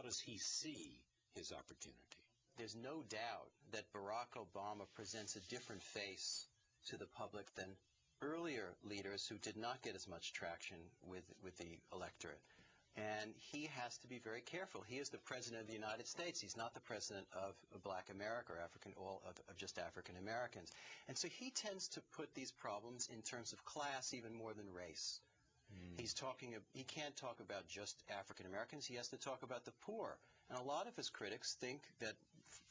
does he see his opportunity? There's no doubt that Barack Obama presents a different face to the public than earlier leaders who did not get as much traction with the electorate. And he has to be very careful. He is the president of the United States. He's not the president of Black America or of just African Americans. And so he tends to put these problems in terms of class even more than race. He can't talk about just African Americans. He has to talk about the poor. And a lot of his critics think that,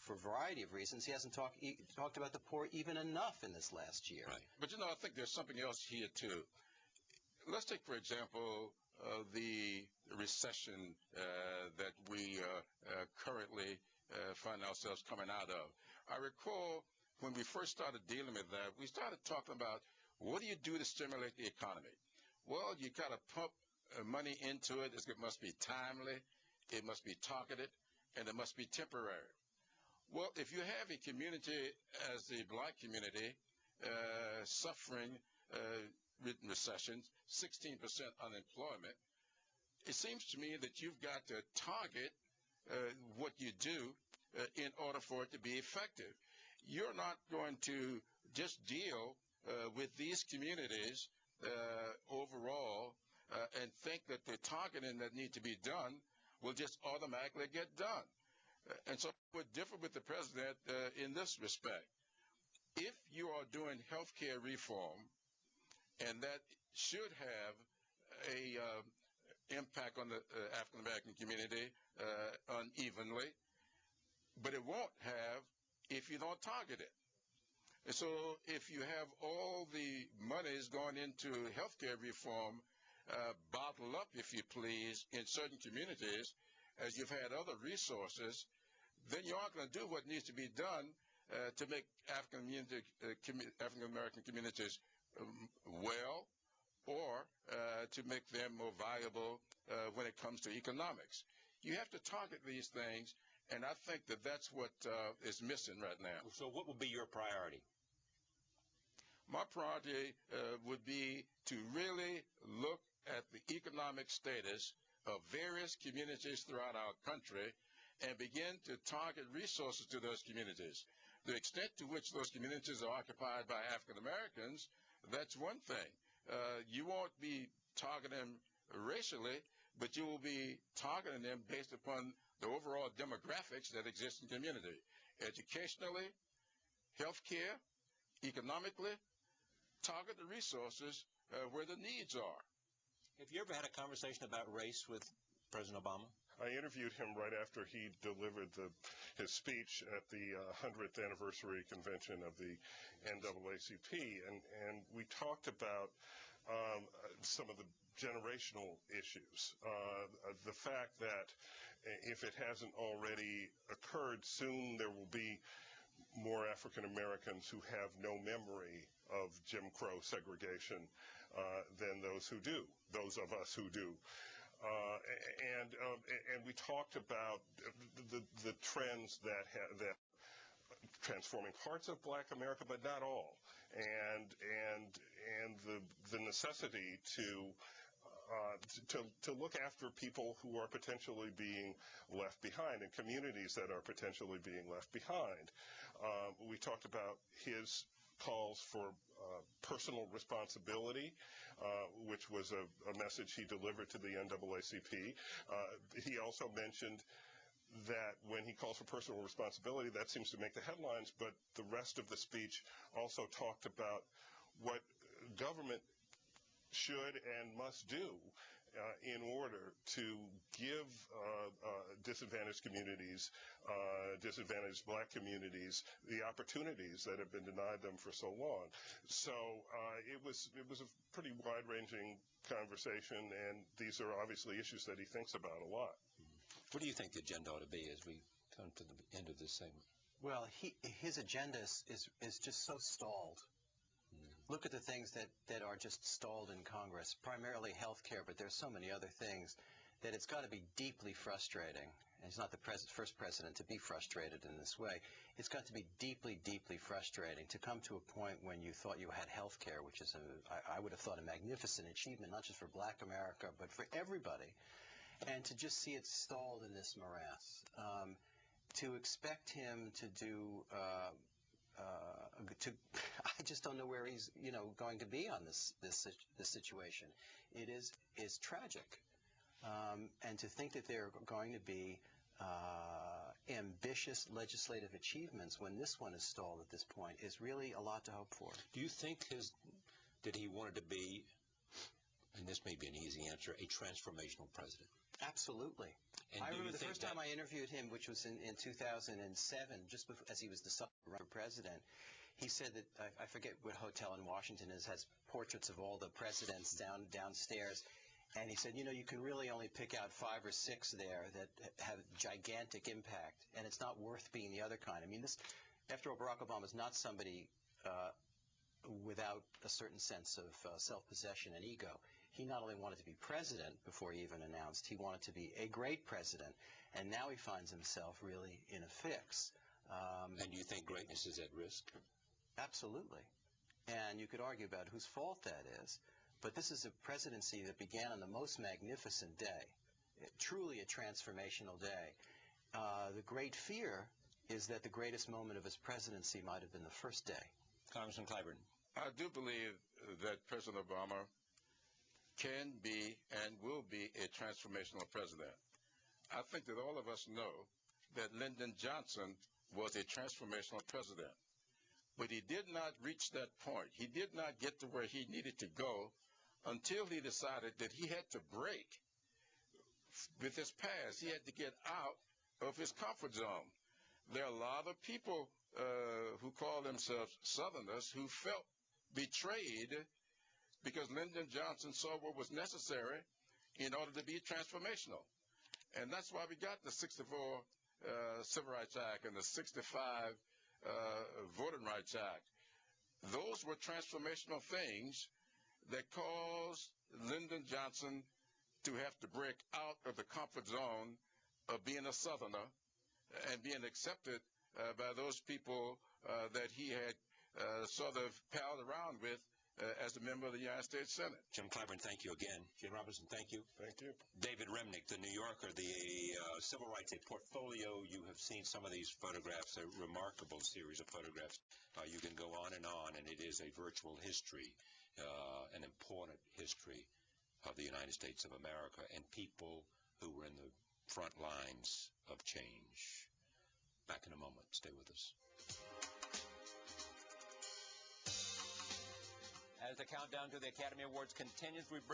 for a variety of reasons, he hasn't talked about the poor even enough in this last year. Right. But, you know, I think there's something else here, too. Let's take, for example, the recession that we currently find ourselves coming out of. I recall when we first started dealing with that, we started talking about, what do you do to stimulate the economy? Well, you got to pump money into it. It must be timely, it must be targeted, and it must be temporary. Well, if you have a community as the Black community suffering recessions, 16% unemployment, it seems to me that you've got to target what you do in order for it to be effective. You're not going to just deal with these communities overall and think that the targeting that needs to be done will just automatically get done. And so we're different with the president in this respect. If you are doing health care reform, and that should have a impact on the African American community unevenly, but it won't have if you don't target it. And so if you have all the monies going into healthcare reform bottled up, if you please, in certain communities, as you've had other resources, then you aren't going to do what needs to be done to make African American communities well, or to make them more viable when it comes to economics. You have to target these things, and I think that that's what is missing right now. So what would be your priority? My priority would be to really look at the economic status of various communities throughout our country and begin to target resources to those communities. The extent to which those communities are occupied by African Americans, that's one thing. You won't be targeting them racially, but you will be targeting them based upon the overall demographics that exist in the community. Educationally, healthcare, economically, target the resources where the needs are. Have you ever had a conversation about race with President Obama? I interviewed him right after he delivered his speech at the 100th anniversary convention of the NAACP, and we talked about some of the generational issues. The fact that if it hasn't already occurred, soon there will be more African Americans who have no memory of Jim Crow segregation than those who do, those of us who do. And we talked about the trends that transforming parts of Black America, but not all, and the necessity to look after people who are potentially being left behind and communities that are potentially being left behind. We talked about his calls for personal responsibility, which was a message he delivered to the NAACP. He also mentioned that when he calls for personal responsibility, that seems to make the headlines, but the rest of the speech also talked about what government should and must do in order to give disadvantaged communities, disadvantaged Black communities, the opportunities that have been denied them for so long. So it was a pretty wide-ranging conversation, and these are obviously issues that he thinks about a lot. What do you think the agenda ought to be as we come to the end of this segment? Well, his agenda is just so stalled. Look at the things that are just stalled in Congress, primarily health care, but there's so many other things that it's got to be deeply frustrating. And he's not the first president to be frustrated in this way. It's got to be deeply, deeply frustrating to come to a point when you thought you had health care, which is, I would have thought, a magnificent achievement, not just for Black America, but for everybody. and to just see it stalled in this morass. To expect him to do, I just don't know where he's, going to be on this situation. It is tragic, and to think that there are going to be ambitious legislative achievements when this one is stalled at this point is really a lot to hope for. Do you think that he wanted to be, and this may be an easy answer, a transformational president? Absolutely. And I do remember you the think first time I interviewed him, which was in 2007, just before, as he was deciding to run for president. He said that, I forget what hotel in Washington has portraits of all the presidents downstairs. And he said, you can really only pick out 5 or 6 there that have gigantic impact, and it's not worth being the other kind. I mean, after all, Barack Obama is not somebody without a certain sense of self-possession and ego. He not only wanted to be president before he even announced, he wanted to be a great president, and now he finds himself really in a fix. And you think greatness is at risk? Absolutely. And you could argue about whose fault that is, but this is a presidency that began on the most magnificent day, truly a transformational day. The great fear is that the greatest moment of his presidency might have been the first day. Congressman Clyburn. I do believe that President Obama can be and will be a transformational president. I think that all of us know that Lyndon Johnson was a transformational president, but he did not reach that point. He did not get to where he needed to go until he decided that he had to break with his past. He had to get out of his comfort zone. There are a lot of people who call themselves Southerners who felt betrayed because Lyndon Johnson saw what was necessary in order to be transformational. And that's why we got the 64 Civil Rights Act and the 65 Voting Rights Act. Those were transformational things that caused Lyndon Johnson to have to break out of the comfort zone of being a Southerner and being accepted by those people that he had sort of palled around with as a member of the United States Senate. Jim Clyburn, thank you again. Eugene Robinson, thank you. Thank you. David Remnick, The New Yorker, the Civil Rights, a portfolio. You have seen some of these photographs, a remarkable series of photographs. You can go on, and it is a virtual history, an important history of the United States of America and people who were in the front lines of change. Back in a moment. Stay with us. As the countdown to the Academy Awards continues, we bring